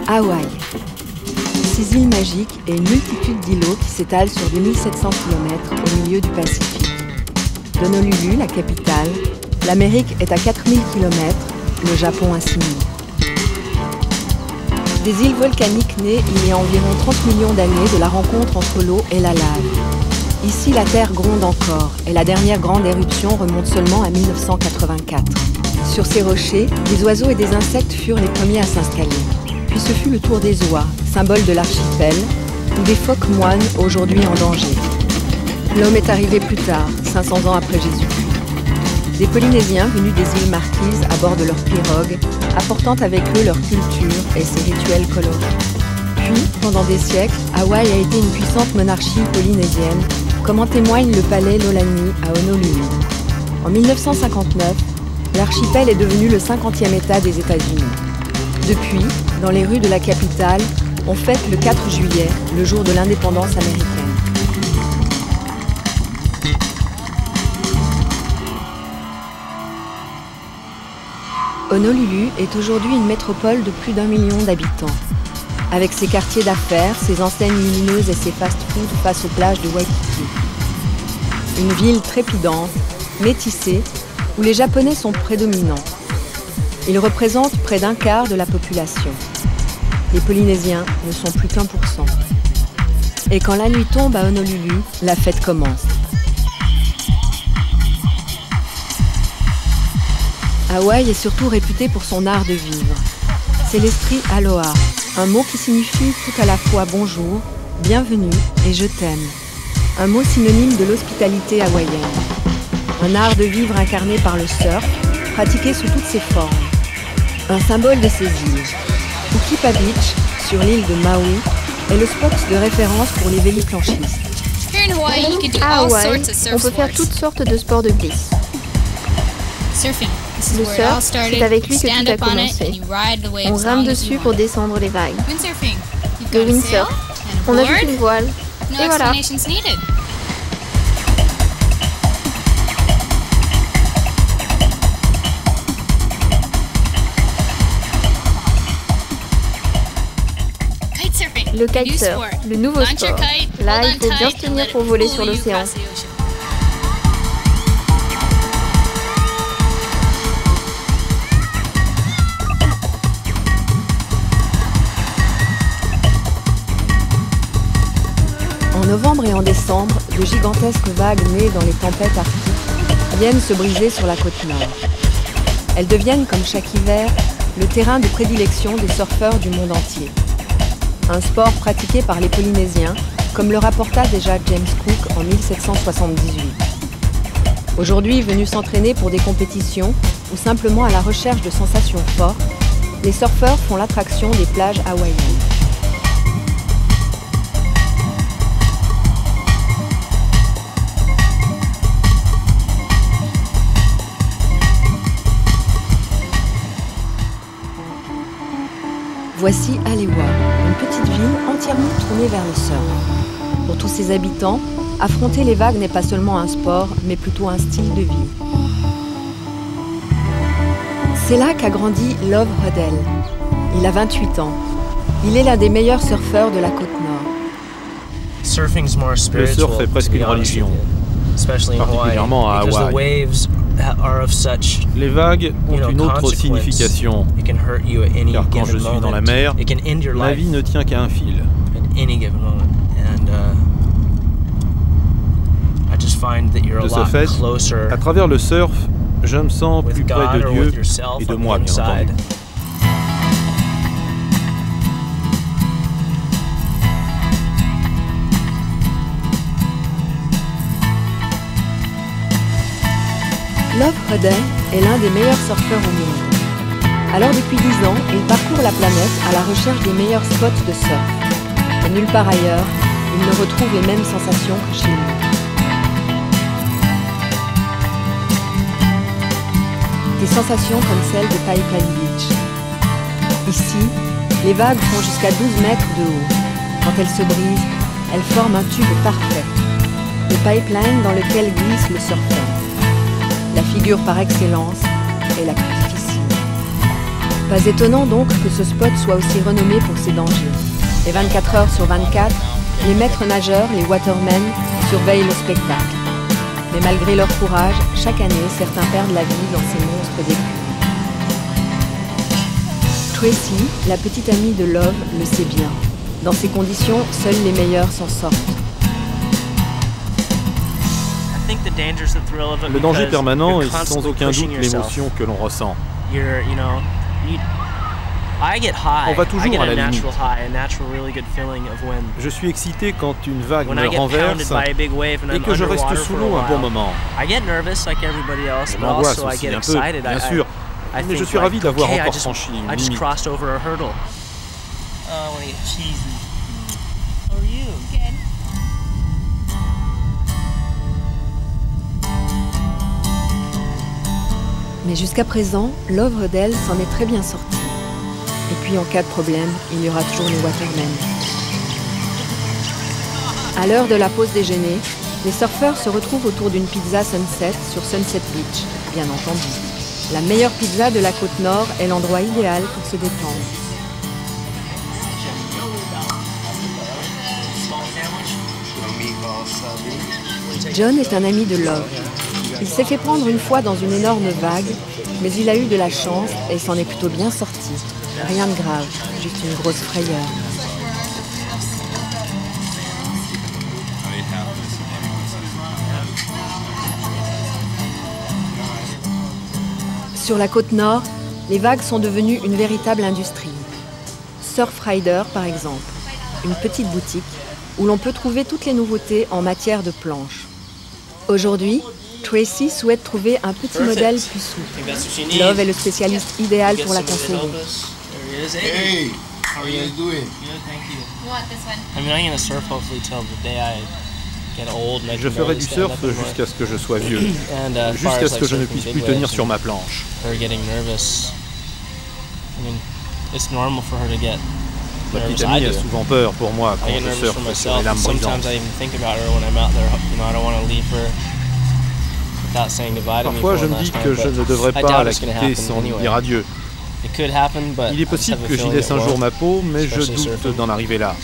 Hawaï. 6 îles magiques et une multitude d'îlots qui s'étalent sur 2700 km au milieu du Pacifique. D'Honolulu, la capitale, l'Amérique est à 4000 km, le Japon à 6000. Des îles volcaniques nées il y a environ 30 millions d'années de la rencontre entre l'eau et la lave. Ici, la Terre gronde encore et la dernière grande éruption remonte seulement à 1984. Sur ces rochers, des oiseaux et des insectes furent les premiers à s'installer. Puis ce fut le tour des oies, symbole de l'archipel, ou des phoques moines aujourd'hui en danger. L'homme est arrivé plus tard, 500 ans après Jésus-Christ. Des Polynésiens venus des îles Marquises à bord de leurs pirogues, apportant avec eux leur culture et ses rituels colorés. Puis, pendant des siècles, Hawaï a été une puissante monarchie polynésienne, comme en témoigne le palais Lolani à Honolulu. En 1959, l'archipel est devenu le 50e État des États-Unis. Depuis, dans les rues de la capitale, on fête le 4 juillet, le jour de l'indépendance américaine. Honolulu est aujourd'hui une métropole de plus d'1 million d'habitants. Avec ses quartiers d'affaires, ses enseignes lumineuses et ses fast-foods face aux plages de Waikiki. Une ville trépidante, métissée, où les Japonais sont prédominants. Ils représentent près d'un quart de la population. Les Polynésiens ne sont plus qu'1%. Et quand la nuit tombe à Honolulu, la fête commence. Hawaï est surtout réputé pour son art de vivre. C'est l'esprit aloha, un mot qui signifie tout à la fois bonjour, bienvenue et je t'aime. Un mot synonyme de l'hospitalité hawaïenne. Un art de vivre incarné par le surf, pratiqué sous toutes ses formes. Un symbole de ces îles. Ukipa Beach, sur l'île de Maui, est le spot de référence pour les véliplanchistes. À Hawaï, on peut faire toutes sortes de sports de glisse. Le surf, c'est avec lui que tout a commencé. On grimpe dessus pour descendre les vagues. Le windsurf, on ajoute une voile, et voilà. Le kitesurf, le nouveau sport. Là, il faut bien se tenir pour voler sur l'océan. En novembre et en décembre, de gigantesques vagues nées dans les tempêtes arctiques viennent se briser sur la côte nord. Elles deviennent, comme chaque hiver, le terrain de prédilection des surfeurs du monde entier. Un sport pratiqué par les Polynésiens, comme le rapporta déjà James Cook en 1778. Aujourd'hui venus s'entraîner pour des compétitions ou simplement à la recherche de sensations fortes, les surfeurs font l'attraction des plages hawaïennes. Voici Alewa, une petite ville entièrement tournée vers le surf. Pour tous ses habitants, affronter les vagues n'est pas seulement un sport, mais plutôt un style de vie. C'est là qu'a grandi Love Hodel. Il a 28 ans. Il est l'un des meilleurs surfeurs de la côte nord. Le surf est presque une religion, particulièrement à Hawaï. Les vagues ont une autre signification, car quand je suis dans la mer, la vie ne tient qu'à un fil. De ce fait, à travers le surf, je me sens plus près de Dieu et de moi, bien entendu. Love Hodel est l'un des meilleurs surfeurs au monde. Alors depuis 10 ans, il parcourt la planète à la recherche des meilleurs spots de surf. Et nulle part ailleurs, il ne retrouve les mêmes sensations que chez lui. Des sensations comme celles de Pipeline Beach. Ici, les vagues font jusqu'à 12 mètres de haut. Quand elles se brisent, elles forment un tube parfait. Le pipeline dans lequel glisse le surfeur. La figure par excellence est la plus difficile. Pas étonnant donc que ce spot soit aussi renommé pour ses dangers. Et 24 heures sur 24, les maîtres nageurs, les watermen, surveillent le spectacle. Mais malgré leur courage, chaque année, certains perdent la vie dans ces monstres d'écume. Tracy, la petite amie de Love, le sait bien. Dans ces conditions, seuls les meilleurs s'en sortent. Le danger permanent est sans aucun doute l'émotion que l'on ressent. On va toujours à la limite. Je suis excité quand une vague me renverse et que je reste sous l'eau un bon moment. Je m'angoisse aussi un peu, bien sûr, mais je suis ravi d'avoir encore franchi une limite. Mais jusqu'à présent, l'œuvre d'elle s'en est très bien sortie. Et puis en cas de problème, il y aura toujours les watermen. À l'heure de la pause déjeuner, les surfeurs se retrouvent autour d'une pizza Sunset sur Sunset Beach, bien entendu. La meilleure pizza de la côte nord est l'endroit idéal pour se détendre. John est un ami de Love. Il s'est fait prendre une fois dans une énorme vague, mais il a eu de la chance et s'en est plutôt bien sorti. Rien de grave, juste une grosse frayeur. Sur la côte nord, les vagues sont devenues une véritable industrie. Surfrider, par exemple, une petite boutique où l'on peut trouver toutes les nouveautés en matière de planches. Aujourd'hui, Tracy souhaite trouver un petit modèle plus souple. Love est le spécialiste idéal pour la conseiller. Hey, how are you guys doing? Good, thank you. What, this one? I'm going to surf hopefully till the day I get old. Je ferai du surf jusqu'à ce que je sois vieux, jusqu'à ce que je ne puisse plus tenir sur ma planche. Her getting nervous. I mean, it's normal for her to get. Ma petite amie a souvent peur pour moi quand je surfe sur les lames brisantes. Sometimes I even think about her when I'm out there. You know, I don't want to leave her without saying goodbye to me. Parfois, je me dis que je ne devrais pas la quitter sans lui dire adieu. Il est possible que j'y laisse un jour ma peau, mais je doute d'en arriver là.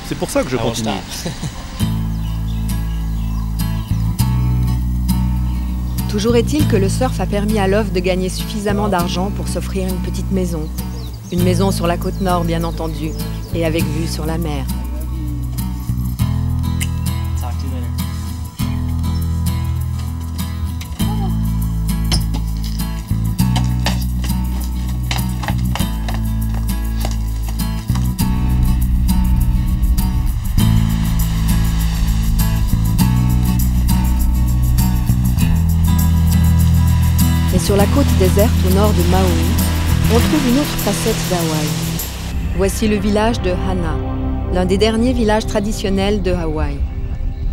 C'est pour ça que je continue. Toujours est-il que le surf a permis à Love de gagner suffisamment d'argent pour s'offrir une petite maison. Une maison sur la côte nord, bien entendu, et avec vue sur la mer. Et sur la côte déserte au nord de Maui, on trouve une autre facette d'Hawaï. Voici le village de Hana, l'un des derniers villages traditionnels de Hawaï.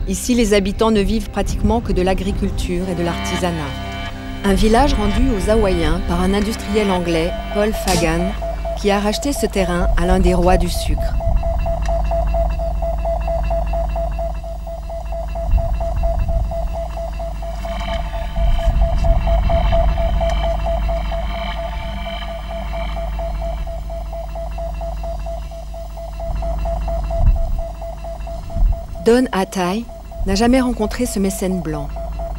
Ici, les habitants ne vivent pratiquement que de l'agriculture et de l'artisanat. Un village rendu aux Hawaïens par un industriel anglais, Paul Fagan, qui a racheté ce terrain à l'un des rois du sucre. Don Hatay n'a jamais rencontré ce mécène blanc,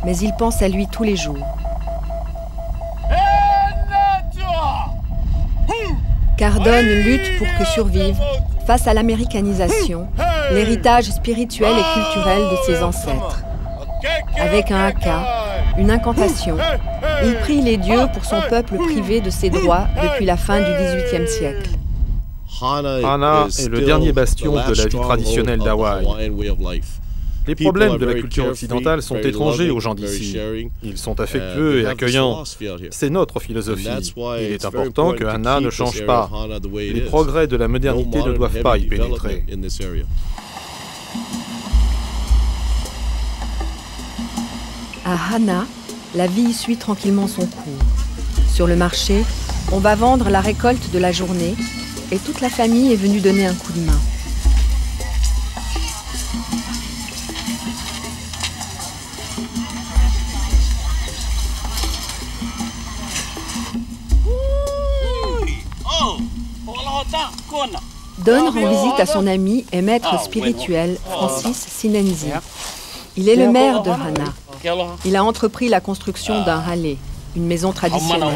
mais il pense à lui tous les jours. Car Don lutte pour que survive, face à l'américanisation, l'héritage spirituel et culturel de ses ancêtres. Avec un haka, une incantation, il prie les dieux pour son peuple privé de ses droits depuis la fin du XVIIIe siècle. Hana est le dernier bastion de la vie traditionnelle d'Hawaï. Les problèmes de la culture occidentale sont étrangers aux gens d'ici. Ils sont affectueux et accueillants. C'est notre philosophie. Il est important que Hana ne change pas. Les progrès de la modernité ne doivent pas y pénétrer. À Hana, la vie suit tranquillement son cours. Sur le marché, on va vendre la récolte de la journée et toute la famille est venue donner un coup de main. Don rend visite à son ami et maître spirituel Francis Sinenzi. Il est le maire de Hana. Il a entrepris la construction d'un hale, une maison traditionnelle.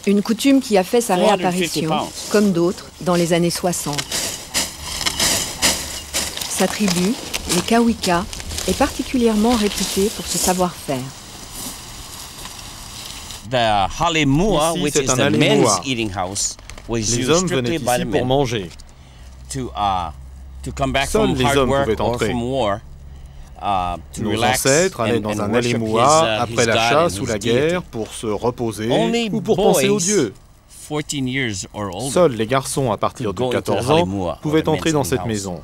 Une coutume qui a fait sa réapparition, comme d'autres, dans les années 60. Sa tribu, les Kawika, est particulièrement réputée pour ce savoir-faire. Ici, c'est un hale-moa. Les hommes venaient ici pour manger. Seuls les hommes pouvaient entrer. Nos ancêtres allaient dans un hale-moa après la chasse ou la guerre pour se reposer ou pour penser aux dieux. Seuls les garçons à partir de 14 ans pouvaient entrer dans cette maison.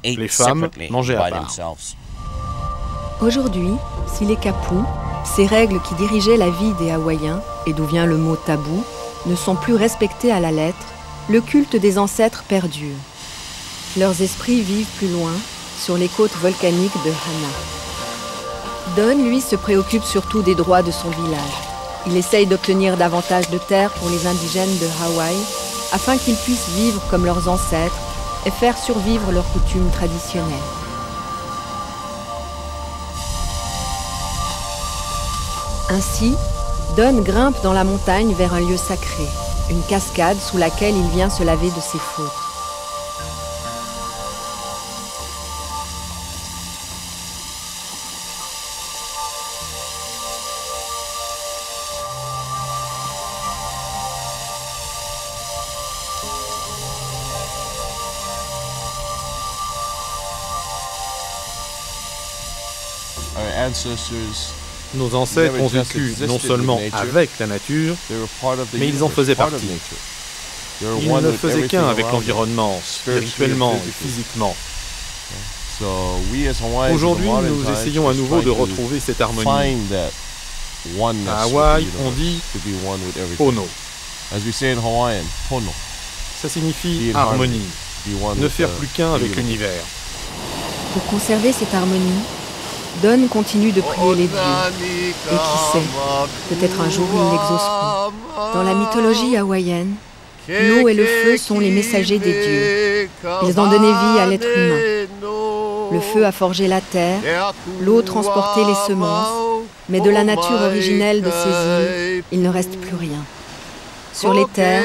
Les femmes mangeaient à part. Aujourd'hui, si les kapu, ces règles qui dirigeaient la vie des Hawaïens, et d'où vient le mot tabou, ne sont plus respectées à la lettre, le culte des ancêtres perdure. Leurs esprits vivent plus loin, sur les côtes volcaniques de Hana. Don, lui, se préoccupe surtout des droits de son village. Il essaye d'obtenir davantage de terres pour les indigènes de Hawaï, afin qu'ils puissent vivre comme leurs ancêtres et faire survivre leurs coutumes traditionnelles. Ainsi, Don grimpe dans la montagne vers un lieu sacré, une cascade sous laquelle il vient se laver de ses fautes. Nos ancêtres ont vécu non seulement avec la nature, mais ils en faisaient partie. Ils ne faisaient qu'un avec l'environnement, spirituellement et physiquement. Aujourd'hui, nous essayons à nouveau de retrouver cette harmonie. À Hawaï, on dit « Pono ». Ça signifie harmonie, ne faire plus qu'un avec l'univers. Pour conserver cette harmonie, Don continue de prier les dieux. Et qui sait, peut-être un jour ils l'exauceront. Dans la mythologie hawaïenne, l'eau et le feu sont les messagers des dieux. Ils ont donné vie à l'être humain. Le feu a forgé la terre, l'eau transporté les semences, mais de la nature originelle de ces îles, il ne reste plus rien. Sur les terres,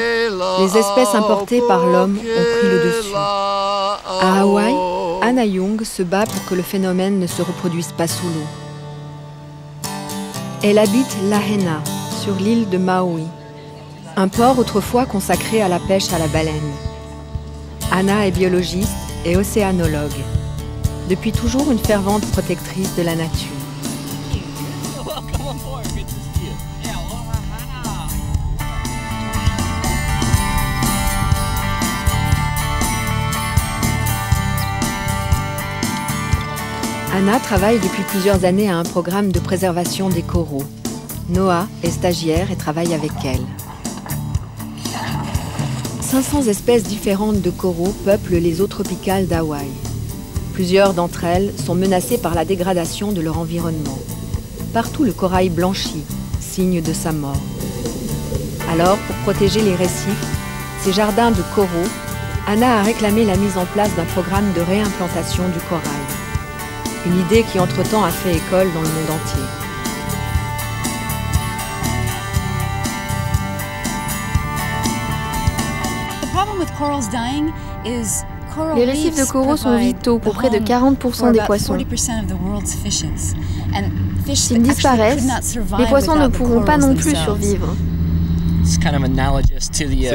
les espèces importées par l'homme ont pris le dessus. À Hawaï, Anna Young se bat pour que le phénomène ne se reproduise pas sous l'eau. Elle habite Lahaina, sur l'île de Maui, un port autrefois consacré à la pêche à la baleine. Anna est biologiste et océanologue, depuis toujours une fervente protectrice de la nature. Anna travaille depuis plusieurs années à un programme de préservation des coraux. Noah est stagiaire et travaille avec elle. 500 espèces différentes de coraux peuplent les eaux tropicales d'Hawaï. Plusieurs d'entre elles sont menacées par la dégradation de leur environnement. Partout le corail blanchit, signe de sa mort. Alors, pour protéger les récifs, ces jardins de coraux, Anna a réclamé la mise en place d'un programme de réimplantation du corail. Une idée qui entre-temps a fait école dans le monde entier. Les récifs de coraux sont vitaux pour près de 40% des poissons. S'ils disparaissent, les poissons ne pourront pas non plus survivre. C'est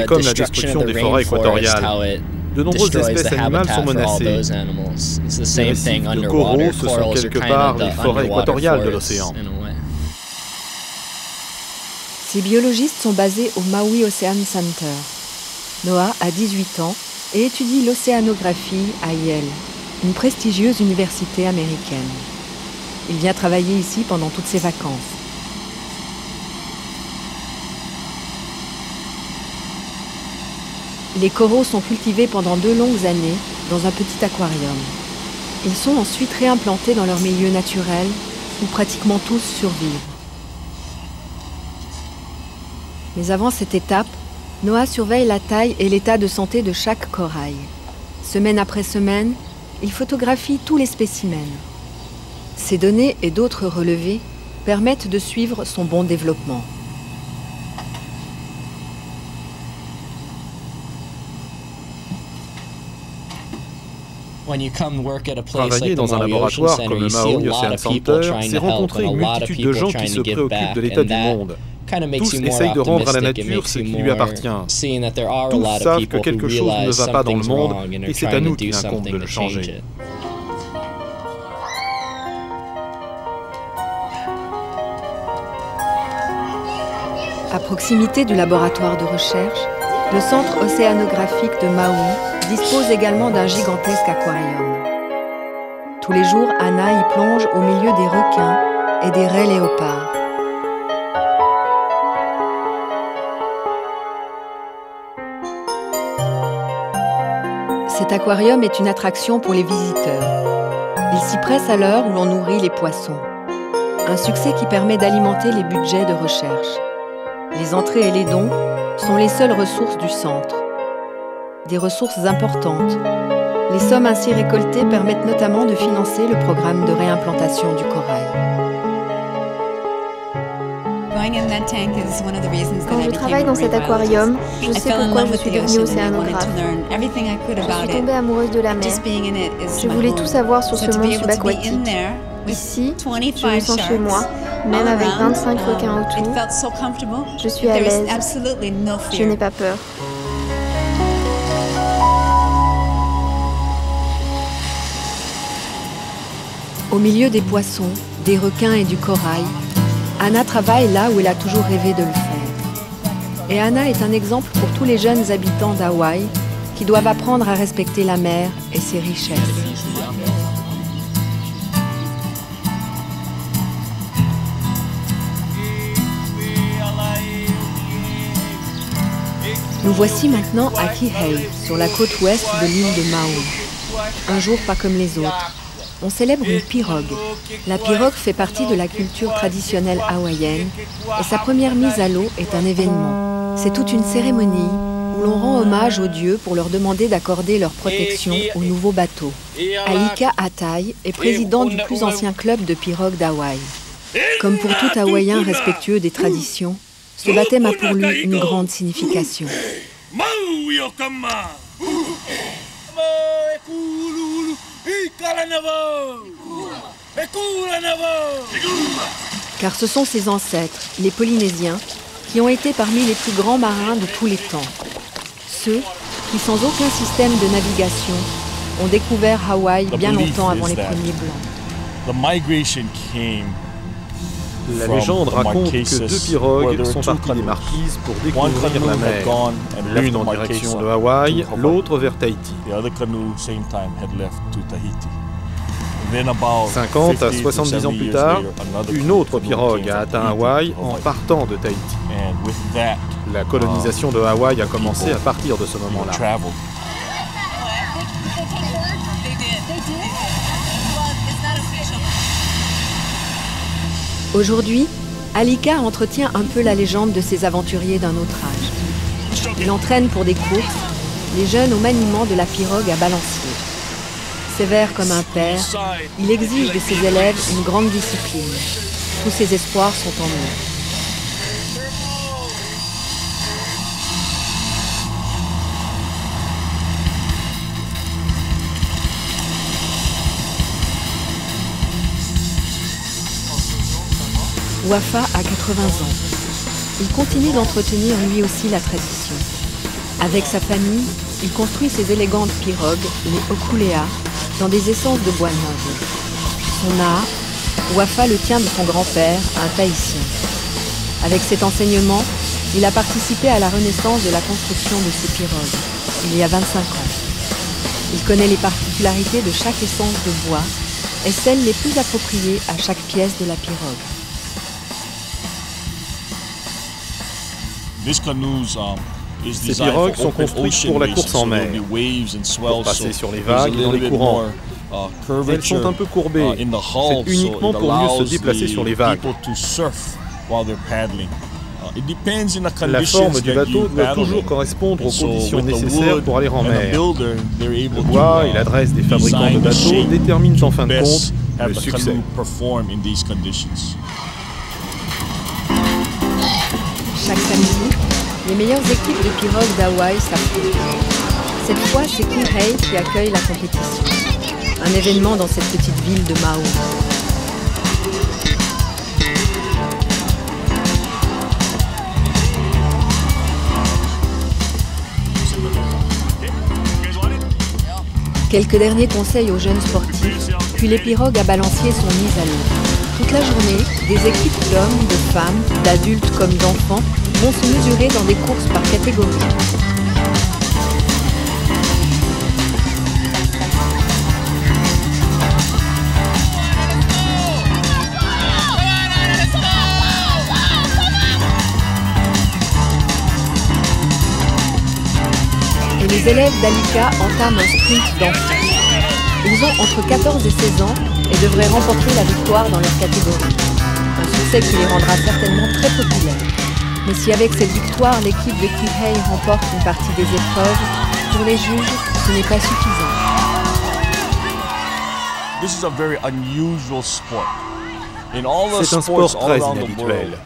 comme la destruction des forêts équatoriales. De nombreuses espèces animales sont menacées. Les récifs de coraux, ce sont quelque part les forêts équatoriales de l'océan. Ces biologistes sont basés au Maui Ocean Center. Noah a 18 ans et étudie l'océanographie à Yale, une prestigieuse université américaine. Il vient travailler ici pendant toutes ses vacances. Les coraux sont cultivés pendant 2 longues années dans un petit aquarium. Ils sont ensuite réimplantés dans leur milieu naturel où pratiquement tous survivent. Mais avant cette étape, Noah surveille la taille et l'état de santé de chaque corail. Semaine après semaine, il photographie tous les spécimens. Ces données et d'autres relevés permettent de suivre son bon développement. Travailler dans un laboratoire comme le Maui Ocean Center, c'est rencontrer une multitude de gens qui se préoccupent de l'état du monde. Tous essayent de rendre à la nature ce qui lui appartient. Tous savent que quelque chose ne va pas dans le monde et c'est à nous qu'il incombe de le changer. À proximité du laboratoire de recherche, le centre océanographique de Maui dispose également d'un gigantesque aquarium. Tous les jours, Anna y plonge au milieu des requins et des raies léopards. Cet aquarium est une attraction pour les visiteurs. Il s'y presse à l'heure où l'on nourrit les poissons. Un succès qui permet d'alimenter les budgets de recherche. Les entrées et les dons sont les seules ressources du centre. Des ressources importantes. Les sommes ainsi récoltées permettent notamment de financer le programme de réimplantation du corail. Quand je travaille dans cet aquarium, je sais pourquoi je suis devenue océanographe. Je suis tombée amoureuse de la mer. Je voulais tout savoir sur ce monde subaquatique. Ici, je me sens chez moi, même avec 25 requins autour. Je suis à l'aise. Je n'ai pas peur. Au milieu des poissons, des requins et du corail, Anna travaille là où elle a toujours rêvé de le faire. Et Anna est un exemple pour tous les jeunes habitants d'Hawaï qui doivent apprendre à respecter la mer et ses richesses. Nous voici maintenant à Kihei, sur la côte ouest de l'île de Maui. Un jour pas comme les autres. On célèbre une pirogue. La pirogue fait partie de la culture traditionnelle hawaïenne et sa première mise à l'eau est un événement. C'est toute une cérémonie où l'on rend hommage aux dieux pour leur demander d'accorder leur protection aux nouveaux bateaux. Alika Atai est président du plus ancien club de pirogue d'Hawaï. Comme pour tout Hawaïen respectueux des traditions, ce baptême a pour lui une grande signification. Car ce sont ses ancêtres, les Polynésiens, qui ont été parmi les plus grands marins de tous les temps. Ceux qui, sans aucun système de navigation, ont découvert Hawaï bien longtemps avant les premiers Blancs. La légende raconte que deux pirogues sont parties des Marquises pour découvrir la mer. L'une en direction de Hawaï, l'autre vers Tahiti. 50 à 70 ans plus tard, une autre pirogue a atteint Hawaï en partant de Tahiti. La colonisation de Hawaï a commencé à partir de ce moment-là. Aujourd'hui, Alika entretient un peu la légende de ces aventuriers d'un autre âge. Il entraîne pour des courses les jeunes au maniement de la pirogue à balancier. Sévère comme un père, il exige de ses élèves une grande discipline. Tous ses espoirs sont en eux. Wafa a 80 ans. Il continue d'entretenir lui aussi la tradition. Avec sa famille, il construit ses élégantes pirogues, les okulea, dans des essences de bois nobles. Son art, Wafa le tient de son grand-père, un Tahitien. Avec cet enseignement, il a participé à la renaissance de la construction de ces pirogues, il y a 25 ans. Il connaît les particularités de chaque essence de bois et celles les plus appropriées à chaque pièce de la pirogue. Ces pirogues sont construites pour la course en mer, pour passer sur les vagues et dans les courants. Elles sont un peu courbées, c'est uniquement pour mieux se déplacer sur les vagues. La forme du bateau doit toujours correspondre aux conditions nécessaires pour aller en mer. Le bois et l'adresse des fabricants de bateaux déterminent en fin de compte le succès. Chaque samedi, les meilleures équipes de pirogues d'Hawaï s'affrontent. Cette fois, c'est Kihei qui accueille la compétition. Un événement dans cette petite ville de Maui. Quelques derniers conseils aux jeunes sportifs, puis les pirogues à balancier sont mises à l'eau. Toute la journée, des équipes d'hommes, de femmes, d'adultes comme d'enfants vont se mesurer dans des courses par catégorie. Et les élèves d'Alika entament un sprint d'enfants. Ils ont entre 14 et 16 ans et devraient remporter la victoire dans leur catégorie. Un succès qui les rendra certainement très populaires. Mais si avec cette victoire, l'équipe de Kihei remporte une partie des épreuves, pour les juges, ce n'est pas suffisant. C'est un sport très inhabituel.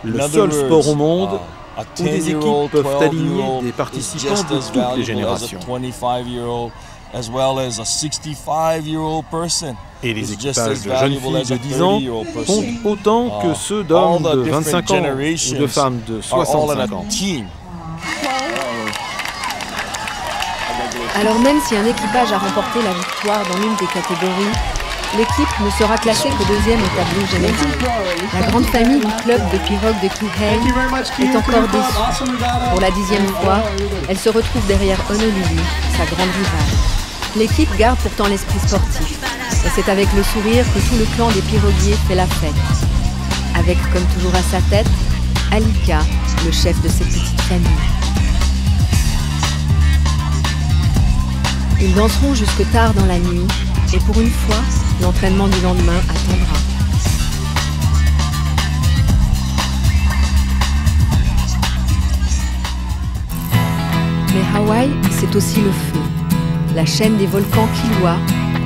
Le seul sport au monde où des équipes peuvent aligner des participants de toutes les générations. Et les équipages de jeunes filles de 10 ans comptent autant que ceux d'hommes de 25 ans ou de femmes de 65 ans. Alors même si un équipage a remporté la victoire dans l'une des catégories, l'équipe ne sera classée qu'au deuxième au tableau général. La grande famille du club de pirogues de Kihei est encore déçue. Pour la 10e fois, elle se retrouve derrière Honolulu, sa grande rivale. L'équipe garde pourtant l'esprit sportif. Et c'est avec le sourire que tout le clan des piroguiers fait la fête. Avec, comme toujours à sa tête, Alika, le chef de cette petite famille. Ils danseront jusque tard dans la nuit, et pour une fois, l'entraînement du lendemain attendra. Mais Hawaï, c'est aussi le feu. La chaîne des volcans Kilauea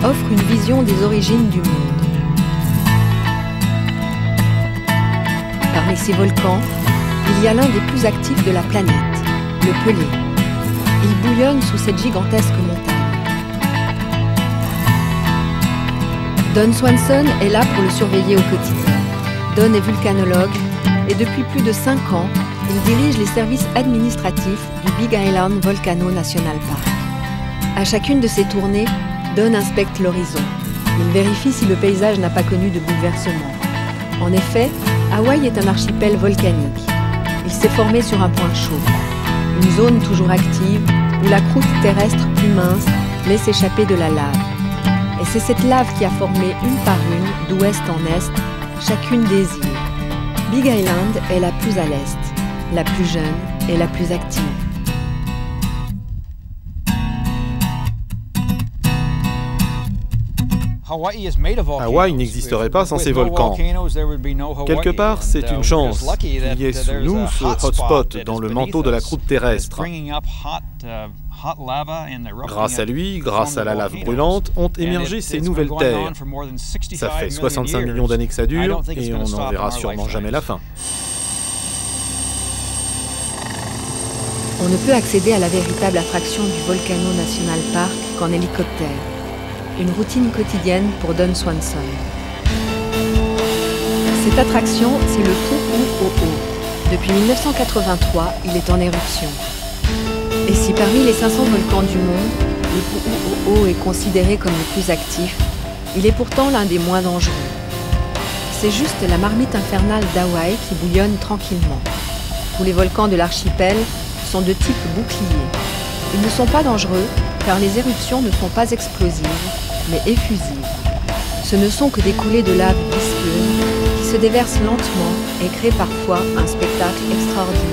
offre une vision des origines du monde. Parmi ces volcans, il y a l'un des plus actifs de la planète, le Pelé. Il bouillonne sous cette gigantesque montagne. Don Swanson est là pour le surveiller au quotidien. Don est vulcanologue et depuis plus de 5 ans, il dirige les services administratifs du Big Island Volcano National Park. À chacune de ses tournées, Don inspecte l'horizon. Il vérifie si le paysage n'a pas connu de bouleversement. En effet, Hawaï est un archipel volcanique. Il s'est formé sur un point chaud. Une zone toujours active où la croûte terrestre plus mince laisse échapper de la lave. Et c'est cette lave qui a formé une par une, d'ouest en est, chacune des îles. Big Island est la plus à l'est, la plus jeune et la plus active. Hawaï n'existerait pas sans ces volcans. Quelque part, c'est une chance qu'il y ait sous nous ce hotspot dans le manteau de la croûte terrestre. Grâce à lui, grâce à la lave brûlante, ont émergé ces nouvelles terres. Ça fait 65 millions d'années que ça dure et on n'en verra sûrement jamais la fin. On ne peut accéder à la véritable attraction du Volcano National Park qu'en hélicoptère. Une routine quotidienne pour Don Swanson. Cette attraction, c'est le Pu'u'o'o. Depuis 1983, il est en éruption. Et si parmi les 500 volcans du monde, le Pu'u'o'o est considéré comme le plus actif, il est pourtant l'un des moins dangereux. C'est juste la marmite infernale d'Hawaï qui bouillonne tranquillement. Tous les volcans de l'archipel sont de type bouclier. Ils ne sont pas dangereux car les éruptions ne sont pas explosives, mais effusives. Ce ne sont que des coulées de lave visqueuses qui se déversent lentement et créent parfois un spectacle extraordinaire.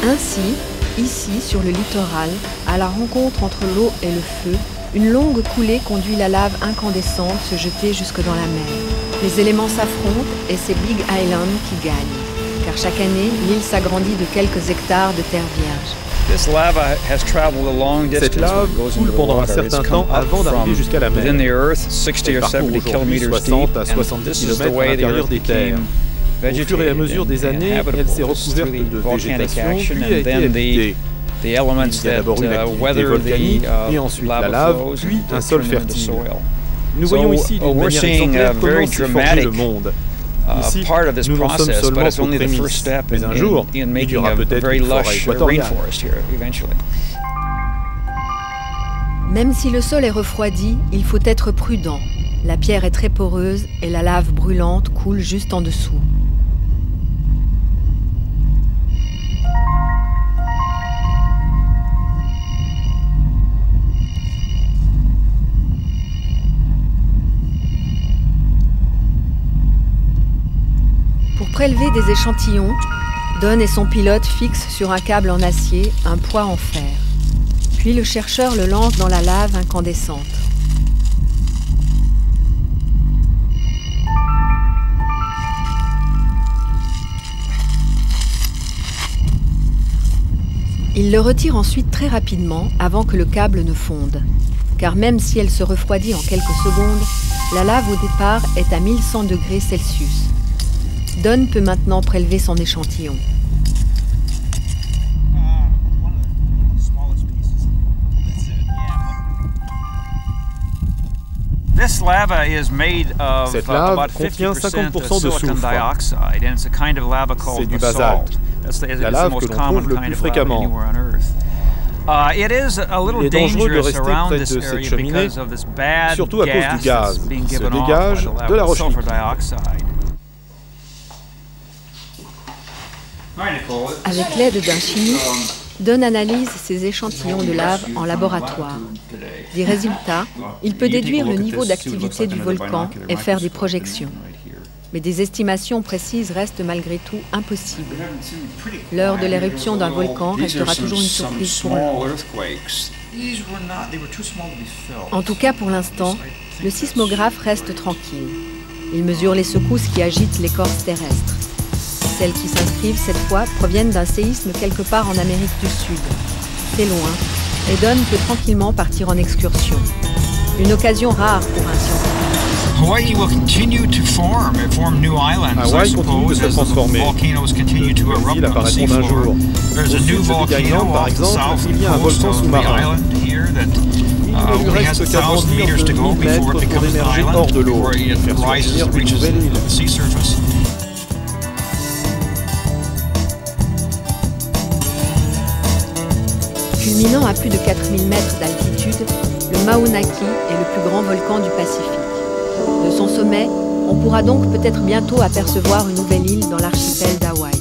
Ainsi, ici, sur le littoral, à la rencontre entre l'eau et le feu, une longue coulée conduit la lave incandescente se jeter jusque dans la mer. Les éléments s'affrontent et c'est Big Island qui gagne, car chaque année, l'île s'agrandit de quelques hectares de terre vierge. Cette lave coule pendant un certain temps avant d'arriver jusqu'à la mer. Elle parcourt aujourd'hui 60 à 70 km à l'intérieur des terres. Au fur et à mesure des années, elle s'est recouverte de végétation, puis a été habitée. Il y a d'abord eu l'activité volcanique, et ensuite la lave, puis un sol fertile. Nous voyons ici d'une manière exemplaire comment s'est forgé le monde. Ici, nous n'en sommes seulement aux prémices, mais un jour, il y aura peut-être une forêt équatoriale. Même si le sol est refroidi, il faut être prudent. La pierre est très poreuse et la lave brûlante coule juste en dessous. Pour prélever des échantillons, Don et son pilote fixent sur un câble en acier un poids en fer. Puis le chercheur le lance dans la lave incandescente. Il le retire ensuite très rapidement avant que le câble ne fonde. Car même si elle se refroidit en quelques secondes, la lave au départ est à 1100 degrés Celsius. Don peut maintenant prélever son échantillon. Cette lave contient 50% de soufre. C'est du basalte, la lave que l'on trouve le plus fréquemment. Il est dangereux de rester près de cette cheminée, surtout à cause du gaz qui se dégage de la roche liquide. Avec l'aide d'un chimiste, Don analyse ses échantillons de lave en laboratoire. Des résultats, il peut déduire le niveau d'activité du volcan et faire des projections. Mais des estimations précises restent malgré tout impossibles. L'heure de l'éruption d'un volcan restera toujours une surprise pour lui. En tout cas, pour l'instant, le sismographe reste tranquille. Il mesure les secousses qui agitent l'écorce terrestre. Celles qui s'inscrivent cette fois proviennent d'un séisme quelque part en Amérique du Sud. C'est loin, et Don peut tranquillement partir en excursion. Une occasion rare pour un scientifique. Hawaï continue de se transformer. Les îles apparaîtront d'un jour. Au sud de Big Island, par exemple, il y a un volcan sous-marin. Il ne lui reste qu'à grandir de 1000 mètres pour émerger hors de l'eau et faire surgir une nouvelle île. Culminant à plus de 4000 mètres d'altitude, le Mauna Kea est le plus grand volcan du Pacifique. De son sommet, on pourra donc peut-être bientôt apercevoir une nouvelle île dans l'archipel d'Hawaï.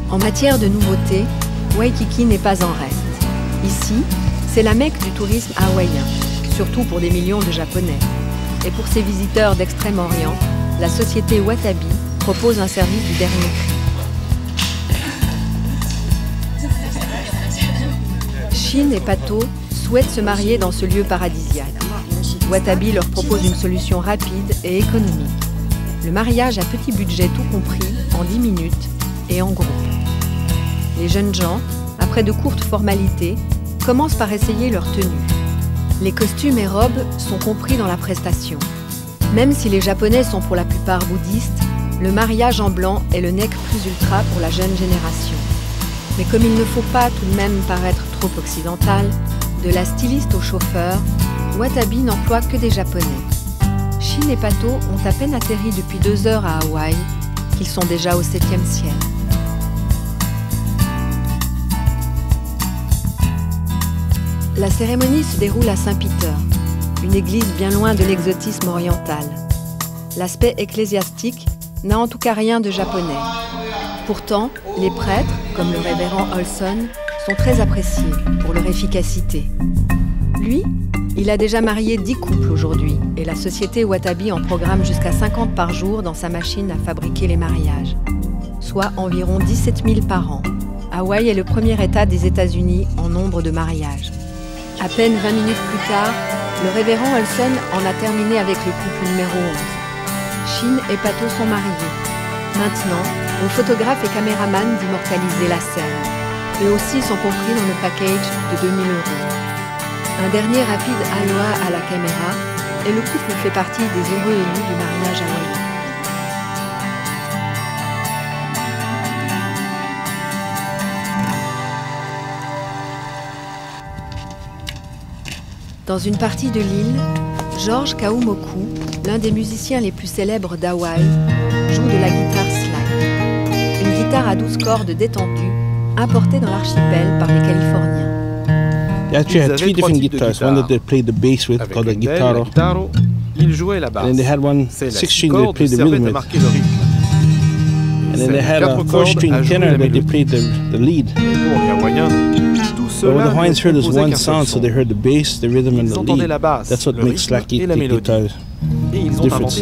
En matière de nouveautés, Waikiki n'est pas en reste. Ici, c'est la Mecque du tourisme hawaïen, surtout pour des millions de Japonais. Et pour ces visiteurs d'Extrême-Orient, la société Watabi propose un service du dernier cri. Shin et Pato souhaitent se marier dans ce lieu paradisiaque. Watabi leur propose une solution rapide et économique. Le mariage à petit budget tout compris, en 10 minutes et en groupe. Les jeunes gens, après de courtes formalités, commencent par essayer leur tenue. Les costumes et robes sont compris dans la prestation. Même si les Japonais sont pour la plupart bouddhistes, le mariage en blanc est le nec plus ultra pour la jeune génération. Mais comme il ne faut pas tout de même paraître trop occidental, de la styliste au chauffeur, Watabi n'emploie que des Japonais. Shin et Pato ont à peine atterri depuis 2 heures à Hawaï, qu'ils sont déjà au 7e ciel. La cérémonie se déroule à Saint-Peter, une église bien loin de l'exotisme oriental. L'aspect ecclésiastique n'a en tout cas rien de japonais. Pourtant, les prêtres, comme le révérend Olson, sont très appréciés pour leur efficacité. Lui, il a déjà marié 10 couples aujourd'hui et la société Watabi en programme jusqu'à 50 par jour dans sa machine à fabriquer les mariages, soit environ 17 000 par an, Hawaï est le premier État des États-Unis en nombre de mariages. À peine 20 minutes plus tard, le révérend Olson en a terminé avec le couple numéro 11. Shin et Pato sont mariés. Maintenant, aux photographes et caméramans d'immortaliser la scène. Eux aussi sont compris dans le package de 2 000 €. Un dernier rapide aloha à la caméra et le couple fait partie des heureux élus du mariage hawaïen. Dans une partie de l'île, George Kaumoku, l'un des musiciens les plus célèbres d'Hawaï, joue de la guitare slide. Une guitare à 12 cordes détendues, importée dans l'archipel par les Californiens. They actually had 3 different guitars. One that they played the bass with, called the guitarro. Il jouait la basse. And then they had one 6-string that they played the rhythm with. And then they had a 4-string tenor that they played the lead. But what the Hawaiians heard is one sound, so they heard the bass, the rhythm, and the lead. That's what makes slack guitars. Difference.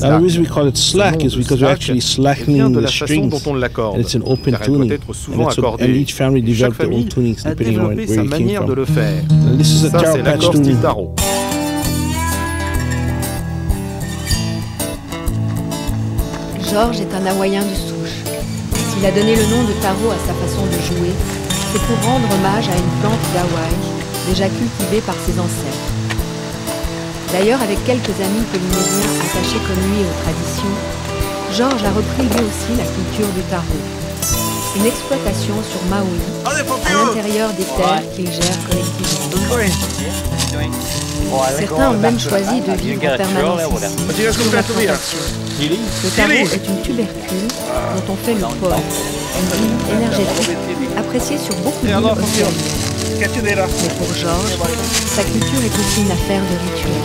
Now, the reason we call it slack is because we're actually slackening the strings, and it's an open tuning. And each family developed their own tunings depending on where you came from. And this is a taro patch tuning. George est un Hawaïen de souche. S'il a donné le nom de taro à sa façon de jouer, c'est pour rendre hommage à une plante d'Hawaï déjà cultivée par ses ancêtres. D'ailleurs, avec quelques amis polynésiens attachés comme lui aux traditions, George a repris lui aussi la culture du taro. Une exploitation sur Maui, à l'intérieur des terres qu'il gère collectivement. Certains ont même choisi de vivre en permanence ici, sous la plantation. Le taro est une tubercule dont on fait le pole, une huile énergétique appréciée sur beaucoup d'îles océaniques. Mais pour George, sa culture est aussi une affaire de rituel.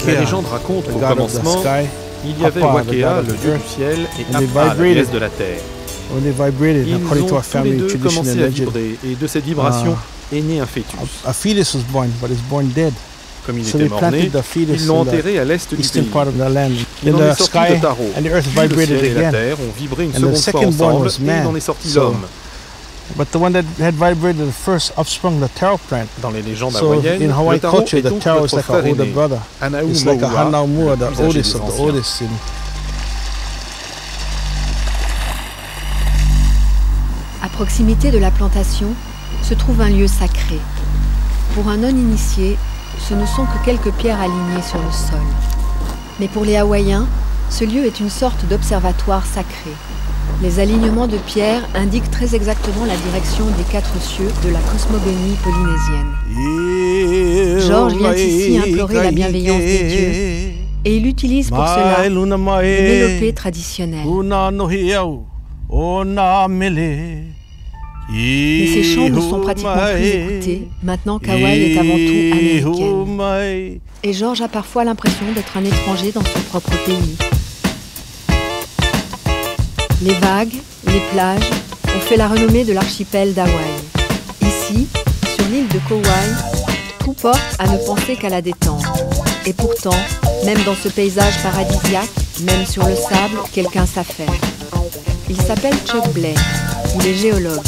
La légende raconte qu'au commencement, il y avait Wakea, le dieu du ciel, et Appa, la déesse de la terre. Ils ont tous les deux commencé à vibrer, et de cette vibration est né un fœtus. Comme il était mort-né, ils l'ont enterré à l'est du pays. Il en est sorti le taro, puis le ciel et la terre ont vibré une seconde fois ensemble, et il en est sorti l'homme. But the one that had vibrated the first upsprung the taro plant. Dans les légendes hawaïennes, in Hawaii le taro culture, est the donc taro is notre like frère an older aîné, brother. It's like a Hanaumua, the oldest of the oldest. À proximité de la plantation se trouve un lieu sacré. Pour un non-initié, ce ne sont que quelques pierres alignées sur le sol. Mais pour les Hawaïens, ce lieu est une sorte d'observatoire sacré. Les alignements de pierres indiquent très exactement la direction des 4 cieux de la cosmogonie polynésienne. George vient ici implorer la bienveillance des dieux et il utilise pour cela une mélopée traditionnelle. Mais ces chants ne sont pratiquement plus écoutés maintenant qu'Hawaï est avant tout américaine. Et George a parfois l'impression d'être un étranger dans son propre pays. Les vagues, les plages ont fait la renommée de l'archipel d'Hawaï. Ici, sur l'île de Kauai, tout porte à ne penser qu'à la détente. Et pourtant, même dans ce paysage paradisiaque, même sur le sable, quelqu'un s'affaire. Il s'appelle Chuck Blake, il est géologue.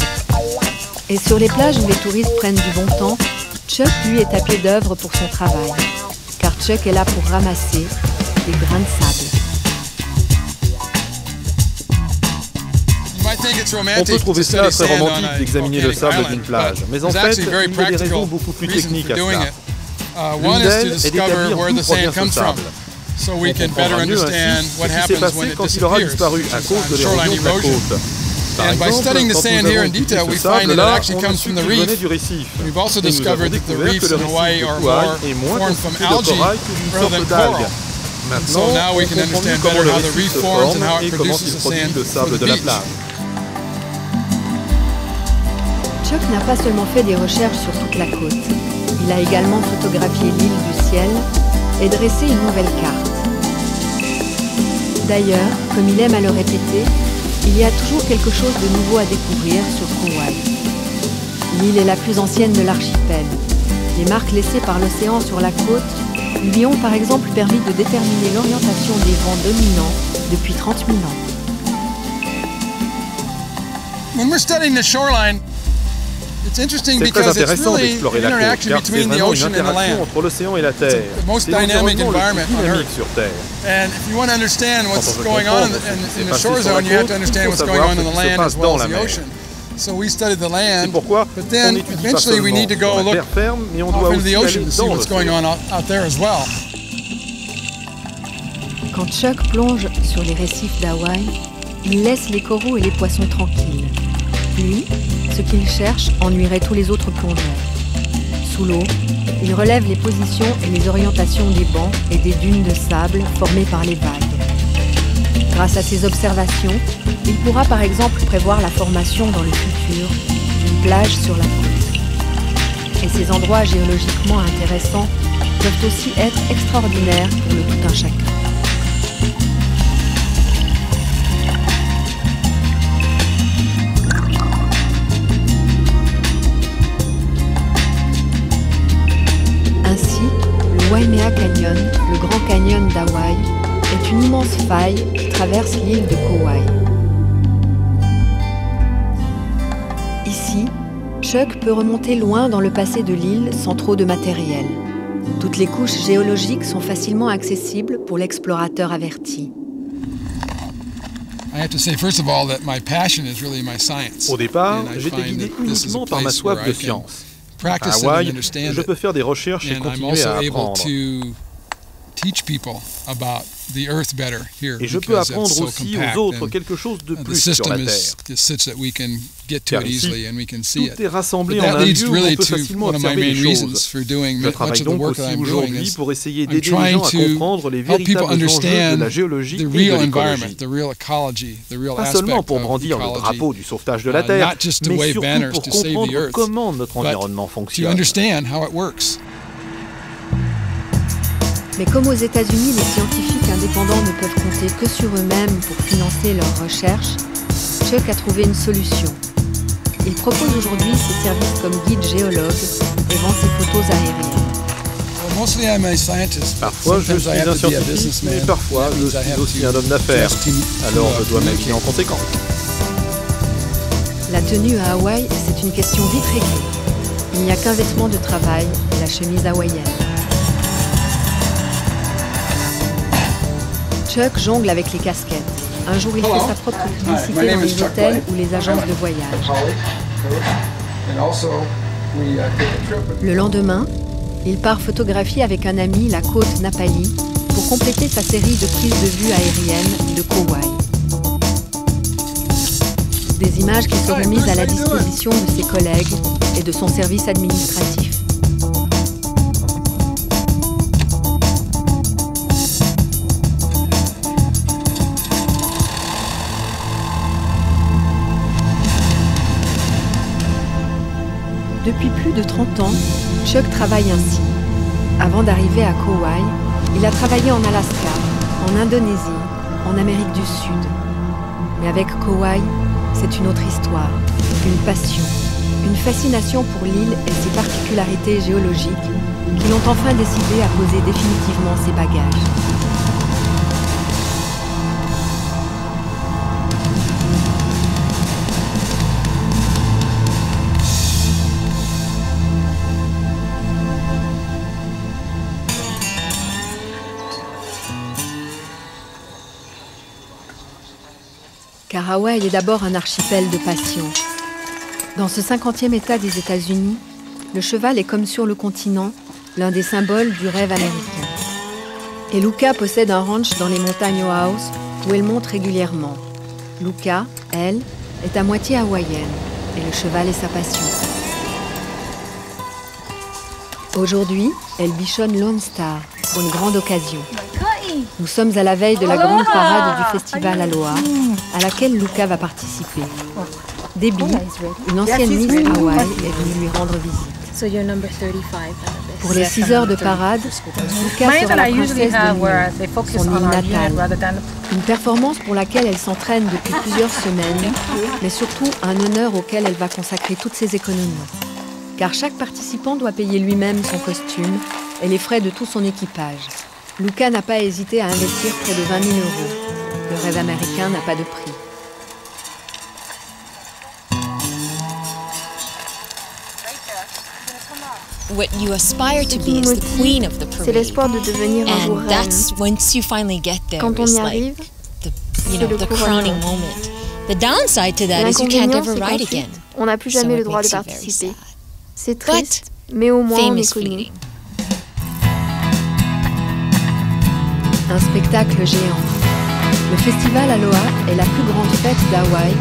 Et sur les plages où les touristes prennent du bon temps, Chuck, lui, est à pied d'œuvre pour son travail. Car Chuck est là pour ramasser des grains de sable. On peut trouver cela très romantique d'examiner le sable d'une plage, mais en fait, il y a des raisons beaucoup plus techniques à cela. L'une d'elles est d'établir d'où provient ce sable. On comprendra mieux ainsi ce qui s'est passé quand il aura disparu à cause de l'érosion de la côte. Par exemple, quand nous avons étudié ce sable-là, on a su qu'il venait du récif. Et nous avons découvert que le récif de Kauai est moins constitué de corail que d'une sorte d'algue. Maintenant, on comprend mieux comment le récif se forme et comment il produit le sable de la plage. Chuck n'a pas seulement fait des recherches sur toute la côte. Il a également photographié l'île du ciel et dressé une nouvelle carte. D'ailleurs, comme il aime à le répéter, il y a toujours quelque chose de nouveau à découvrir sur Kauai. L'île est la plus ancienne de l'archipel. Les marques laissées par l'océan sur la côte lui ont par exemple permis de déterminer l'orientation des vents dominants depuis 30 000 ans. C'est très intéressant d'explorer la côte, car c'est vraiment une interaction entre l'océan et la Terre. C'est l'environnement le plus dynamique sur Terre. Quand on veut comprendre ce qui se passe sur la côte, il faut savoir ce qui se passe dans la mer. C'est pourquoi on n'étudie pas seulement sur la terre ferme, mais on doit aussi aller dans l'océan. Quand Chuck plonge sur les récifs d'Hawaï, il laisse les coraux et les poissons tranquilles. Lui, ce qu'il cherche ennuierait tous les autres plongeurs. Sous l'eau, il relève les positions et les orientations des bancs et des dunes de sable formées par les vagues. Grâce à ces observations, il pourra par exemple prévoir la formation dans le futur d'une plage sur la côte. Et ces endroits géologiquement intéressants peuvent aussi être extraordinaires pour le tout un chacun. Ainsi, le Waimea Canyon, le Grand Canyon d'Hawaï, est une immense faille qui traverse l'île de Kauai. Ici, Chuck peut remonter loin dans le passé de l'île sans trop de matériel. Toutes les couches géologiques sont facilement accessibles pour l'explorateur averti. Au départ, j'étais guidé uniquement par ma soif de science. À Hawaï, je peux faire des recherches et continuer à apprendre. Et je peux apprendre aussi aux autres quelque chose de plus sur la Terre. Car ici, tout est rassemblé en un lieu où on peut facilement observer les choses. Je travaille donc aussi aujourd'hui pour essayer d'aider les gens à comprendre les véritables enjeux de la géologie et de l'écologie. Pas seulement pour brandir le drapeau du sauvetage de la Terre, mais surtout pour comprendre comment notre environnement fonctionne. Mais comme aux États-Unis, les scientifiques indépendants ne peuvent compter que sur eux-mêmes pour financer leurs recherches, Chuck a trouvé une solution. Il propose aujourd'hui ses services comme guide géologue et vend ses photos aériennes. Parfois, je suis un scientifique, mais parfois, je suis aussi un homme d'affaires. Alors, je dois m'habiller en conséquence. La tenue à Hawaï, c'est une question vite réglée. Il n'y a qu'un vêtement de travail, la chemise hawaïenne. Chuck jongle avec les casquettes. Un jour, il fait sa propre publicité dans les hôtels ou les agences de voyage. Le lendemain, il part photographier avec un ami la côte Napali pour compléter sa série de prises de vue aériennes de Kauai. Des images qui seront mises à la disposition de ses collègues et de son service administratif. Depuis plus de 30 ans, Chuck travaille ainsi. Avant d'arriver à Kauai, il a travaillé en Alaska, en Indonésie, en Amérique du Sud. Mais avec Kauai, c'est une autre histoire, une passion, une fascination pour l'île et ses particularités géologiques qui l'ont enfin décidé à poser définitivement ses bagages. Car Hawaï est d'abord un archipel de passion. Dans ce 50e État des États-Unis, le cheval est comme sur le continent, l'un des symboles du rêve américain. Et Luca possède un ranch dans les montagnes Oahu où elle monte régulièrement. Luca, elle, est à moitié hawaïenne et le cheval est sa passion. Aujourd'hui, elle bichonne Lone Star pour une grande occasion. Nous sommes à la veille de la grande parade du festival Aloha, à laquelle Luca va participer. Debbie, une ancienne Miss Hawaï, est venue lui rendre visite. Pour les 6 heures de parade, Luca sera la princesse de son île natale. Une performance pour laquelle elle s'entraîne depuis plusieurs semaines, mais surtout un honneur auquel elle va consacrer toutes ses économies. Car chaque participant doit payer lui-même son costume et les frais de tout son équipage. Luca n'a pas hésité à investir près de 20 000 €. Le rêve américain n'a pas de prix. What you aspire to be is the queen of the parade. C'est l'espoir de devenir un jour reine. Once you finally get there, quand on y arrive, c'est le crowning moment. The downside to that is you can't ever ride again. On n'a plus jamais le droit de participer. C'est triste, mais au moins on est connu. Un spectacle géant. Le festival Aloha est la plus grande fête d'Hawaï,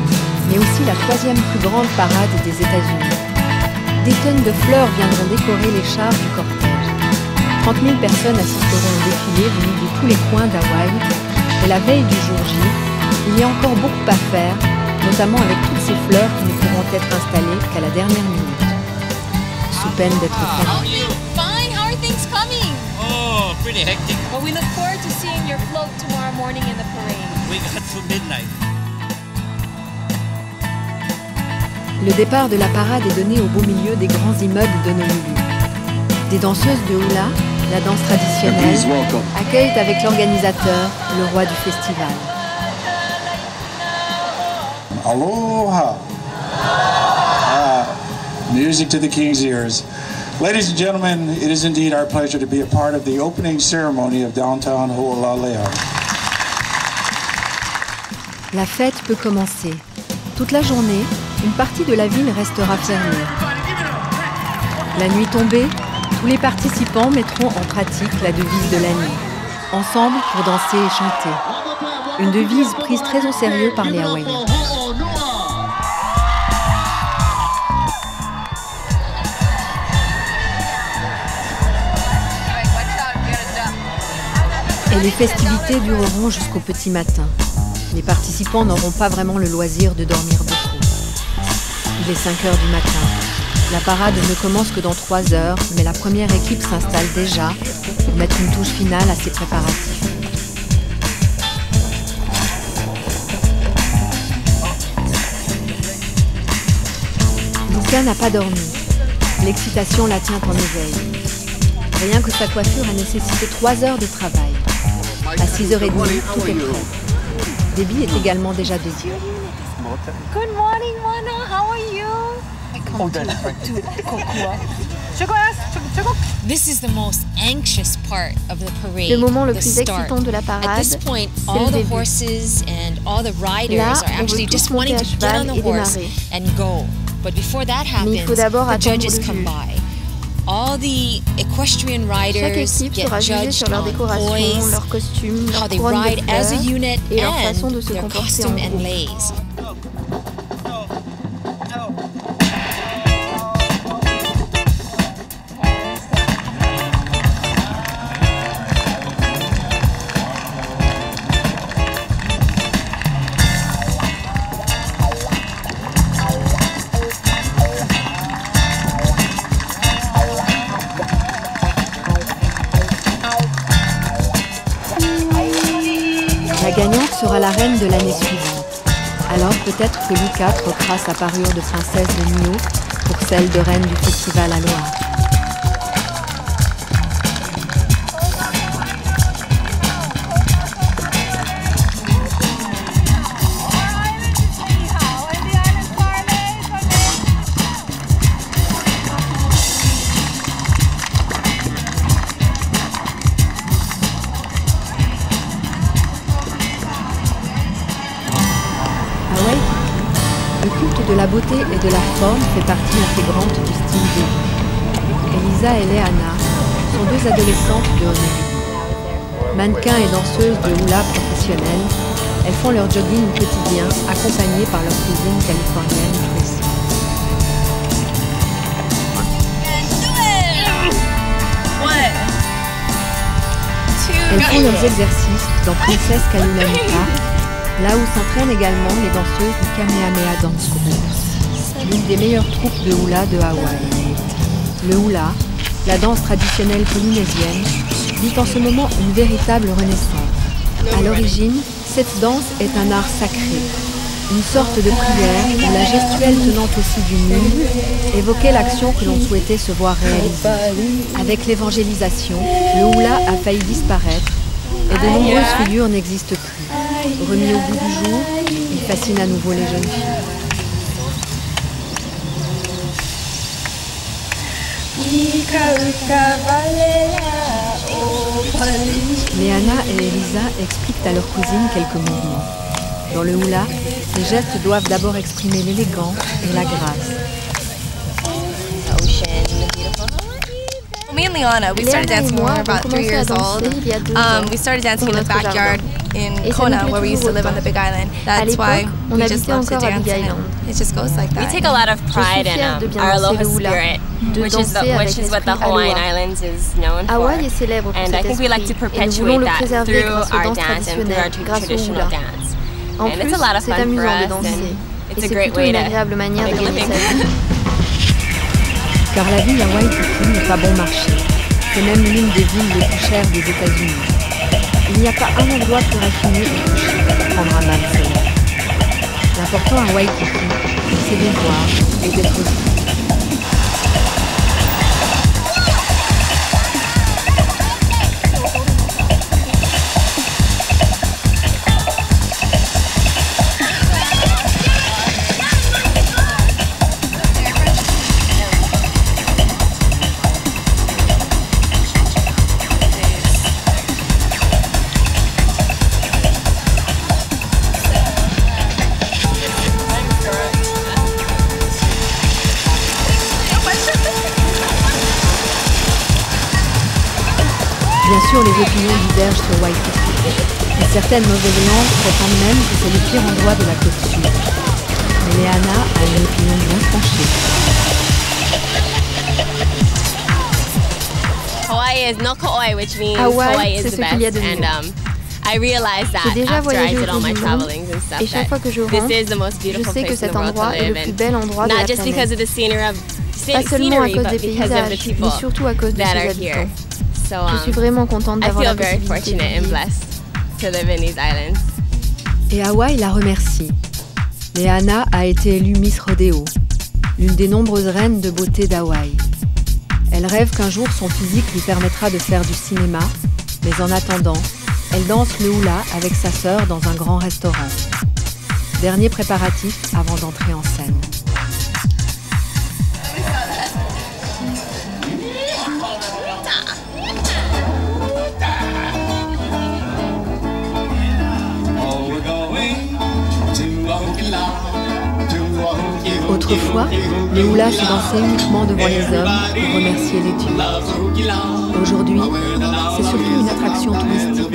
mais aussi la 3e plus grande parade des États-Unis. Des tonnes de fleurs viendront décorer les chars du cortège. 30 000 personnes assisteront au défilé venues de tous les coins d'Hawaï. Et la veille du jour J, il y a encore beaucoup à faire, notamment avec toutes ces fleurs qui ne pourront être installées qu'à la dernière minute, sous peine d'être fermées. Fine, how are things coming? Oh, pretty hectic. But we look forward to seeing your float tomorrow morning in the parade. We got till midnight. Le départ de la parade est donné au beau milieu des grands immeubles d'Honolulu. Des danseuses de hula, la danse traditionnelle, accueillent avec l'organisateur, le roi du festival. Aloha! Music to the king's ears. Ladies and gentlemen, it is indeed our pleasure to be a part of the opening ceremony of downtown Ho'olalea. La fête peut commencer. Toute la journée, une partie de la ville restera fermée. La nuit tombée, tous les participants mettront en pratique la devise de la nuit. Ensemble pour danser et chanter. Une devise prise très au sérieux par les Hawaïens. Et les festivités dureront jusqu'au petit matin. Les participants n'auront pas vraiment le loisir de dormir beaucoup. Il est 5 heures du matin. La parade ne commence que dans 3 heures, mais la première équipe s'installe déjà pour mettre une touche finale à ces préparatifs. Luca n'a pas dormi. L'excitation la tient en éveil. Rien que sa coiffure a nécessité 3 heures de travail. À 6h30, tout est prêt. Debbie est également déjà debout. Good morning, Mona. How are you? This is the most anxious part of the parade. Le moment le plus excitant de la parade. At this point, all the horses and all the riders are actually just wanting to get on the horse and go. But before that happens, the judges come by. All the equestrian riders get judged on poise, leur costume, how they ride as a unit, and their costume and leis. La gagnante sera la reine de l'année suivante. Alors peut-être que Luca troquera sa parure de princesse de Niue pour celle de reine du festival Aloha. De la beauté et de la forme fait partie intégrante du style de vie. Elisa et Leana sont 2 adolescentes de Honolulu. Mannequins et danseuses de hula professionnelles, elles font leur jogging quotidien accompagnées par leur cousine californienne Tracy. Elles font leurs exercices dans Princess Kalulanita, là où s'entraînent également les danseuses du Kamehameha Dance Group, l'une des meilleures troupes de hula de Hawaï. Le hula, la danse traditionnelle polynésienne, vit en ce moment une véritable renaissance. À l'origine, cette danse est un art sacré, une sorte de prière où la gestuelle tenante aussi du nid évoquait l'action que l'on souhaitait se voir réaliser. Avec l'évangélisation, le hula a failli disparaître et de nombreuses figures n'existent plus. Remis au goût du jour, il fascine à nouveau les jeunes filles. Léana et Elisa expliquent à leur cousine quelques mouvements. Dans le hula, les gestes doivent d'abord exprimer l'élégance et la grâce. Me and Liana, we started dancing when we were about 3 years old. We started dancing in the backyard in Kona, where we used to live on the Big Island. That's why we just love to dance, and it just goes like that. We take a lot of pride in our aloha spirit, which is what the Hawaiian Islands is known for. And I think we like to perpetuate that through our dance and through our traditional dance. And it's a lot of fun for us, and it's a great way to make a living. Car la vie à Waikiki n'est pas bon marché. C'est même l'une des villes les plus chères des États-Unis. Il n'y a pas un endroit plus raffiné et plus chic pour prendre un bain de soleil. L'important à Waikiki, c'est de voir et d'être vu. Bien sûr, les opinions divergent sur Waikiki. Et certaines mauvaises langues prétendent même que c'est le pire endroit de la côte sud. Mais Léana a une opinion bien tranchée. Hawaii is no ko'oi, which means Hawaii is the best. And I realized that after I did all my travelings and stuff, that this is the most beautiful place in the world to live in. Not just because of the scenery, but because of the people that are here. So, je suis vraiment contente d'avoir la possibilité. I feel very fortunate and blessed to live in these islands. Et Hawaï la remercie. Léana a été élue Miss Rodeo, l'une des nombreuses reines de beauté d'Hawaï. Elle rêve qu'un jour son physique lui permettra de faire du cinéma, mais en attendant, elle danse le hula avec sa sœur dans un grand restaurant. Dernier préparatif avant d'entrer en scène. Autrefois, le hula se dansait uniquement devant les hommes pour remercier les dieux. Aujourd'hui, c'est surtout une attraction touristique.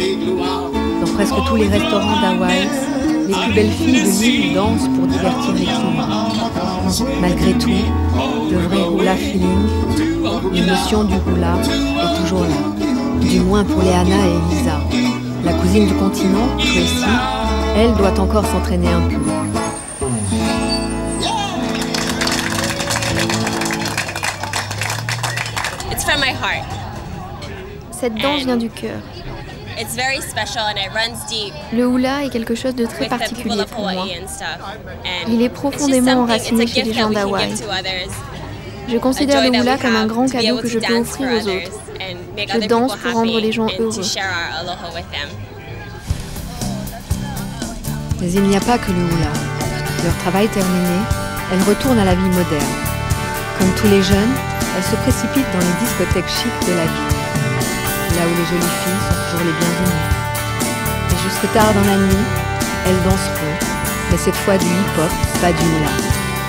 Dans presque tous les restaurants d'Hawaï, les plus belles filles de l'île dansent pour divertir les clients. Malgré tout, le vrai hula feeling, l'émotion du hula est toujours là. Du moins pour Léana et Elisa. La cousine du continent, Tracy, elle doit encore s'entraîner un peu. From my heart. Cette danse vient du cœur. It's very special and it runs deep. Le hula est quelque chose de très particulier pour moi. Il est profondément enraciné chez les gens d'Hawaï. Je considère le hula comme un grand cadeau que je peux offrir aux autres. Je danse pour rendre les gens heureux. Mais il n'y a pas que le hula. Leur travail terminé, elles retournent à la vie moderne. Comme tous les jeunes, elles se précipitent dans les discothèques chics de la ville, là où les jolies filles sont toujours les bienvenues. Et jusque tard dans la nuit, elles danseront, mais cette fois du hip-hop, pas du hula.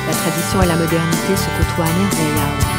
La tradition et la modernité se côtoient à merveille à Hawaï.